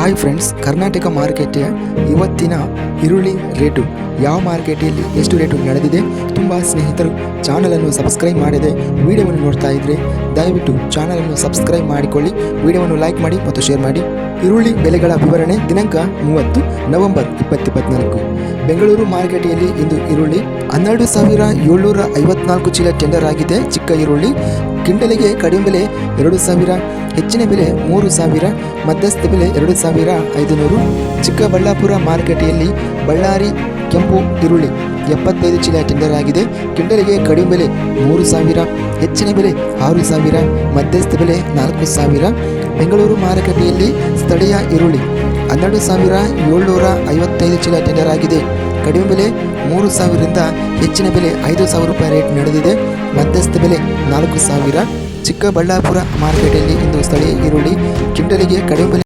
Hi friends, Karnataka ಮಾರ್ಕೆಟಿಯ ಇವತ್ತಿನ ಈರುಳ್ಳಿ rate ಯಾವ ಮಾರ್ಕೆಟಲ್ಲಿ ಎಷ್ಟು ರೇಟು ನಡೆದಿದೆ. ತುಂಬ ಸ್ನೇಹಿತರು ಚಾನಲನ್ನು ಸಬ್ಸ್ಕ್ರೈಬ್ ಮಾಡದೆ ವಿಡಿಯೋವನ್ನು ನೋಡ್ತಾ ಇದ್ದರೆ ದಯವಿಟ್ಟು ಚಾನಲನ್ನು ಸಬ್ಸ್ಕ್ರೈಬ್ ಮಾಡಿಕೊಳ್ಳಿ, ವಿಡಿಯೋವನ್ನು ಲೈಕ್ ಮಾಡಿ ಮತ್ತು ಶೇರ್ ಮಾಡಿ. ಈರುಳ್ಳಿ ಬೆಲೆಗಳ ವಿವರಣೆ ದಿನಾಂಕ 30 ನವೆಂಬರ್ 2024. ಬೆಂಗಳೂರು ಮಾರುಕಟ್ಟೆಯಲ್ಲಿ ಇಂದು ಈರುಳ್ಳಿ 12,754 ಚೀಲ ಟೆಂಡರ್ ಆಗಿದೆ. ಚಿಕ್ಕ ಈರುಳ್ಳಿ ಕ್ವಿಂಟಲಿಗೆ ಕಡಿಮೆ ಬೆಲೆ 2,000, ಹೆಚ್ಚಿನ ಬೆಲೆ 3,000, ಮಧ್ಯಸ್ಥ ಬೆಲೆ 2,500. ಚಿಕ್ಕಬಳ್ಳಾಪುರ ಮಾರುಕಟ್ಟೆಯಲ್ಲಿ ಬಳ್ಳಾರಿ ಕೆಂಪು ಈರುಳ್ಳಿ 75 ಚೀಲ ಟೆಂಡರ್ ಆಗಿದೆ. ಕ್ವಿಂಟಲಿಗೆ ಕಡಿಮೆ ಬೆಲೆ 3,000, ಹೆಚ್ಚಿನ ಬೆಲೆ 6,000, ಮಧ್ಯಸ್ಥ ಬೆಲೆ 4,000. ಬೆಂಗಳೂರು ಮಾರುಕಟ್ಟೆಯಲ್ಲಿ ಸ್ಥಳೀಯ ಈರುಳ್ಳಿ 12,755 ಚೀಲ ಟೆಂಡರ್ ಆಗಿದೆ. ಕಡಿಮೆ ಬೆಲೆ 3,000ರಿಂದ ಹೆಚ್ಚಿನ ಬೆಲೆ 5,000 ರೂಪಾಯಿ ರೇಟ್ ನಡೆದಿದೆ. ಮಧ್ಯಸ್ಥ ಬೆಲೆ 4,000. ಚಿಕ್ಕಬಳ್ಳಾಪುರ ಮಾರುಕಟ್ಟೆಯಲ್ಲಿ ಇಂದು ಸ್ಥಳೀಯ ಈರುಳ್ಳಿ ಕ್ವಿಂಟಲಿಗೆ ಕಡಿಮೆ ಬೆಲೆ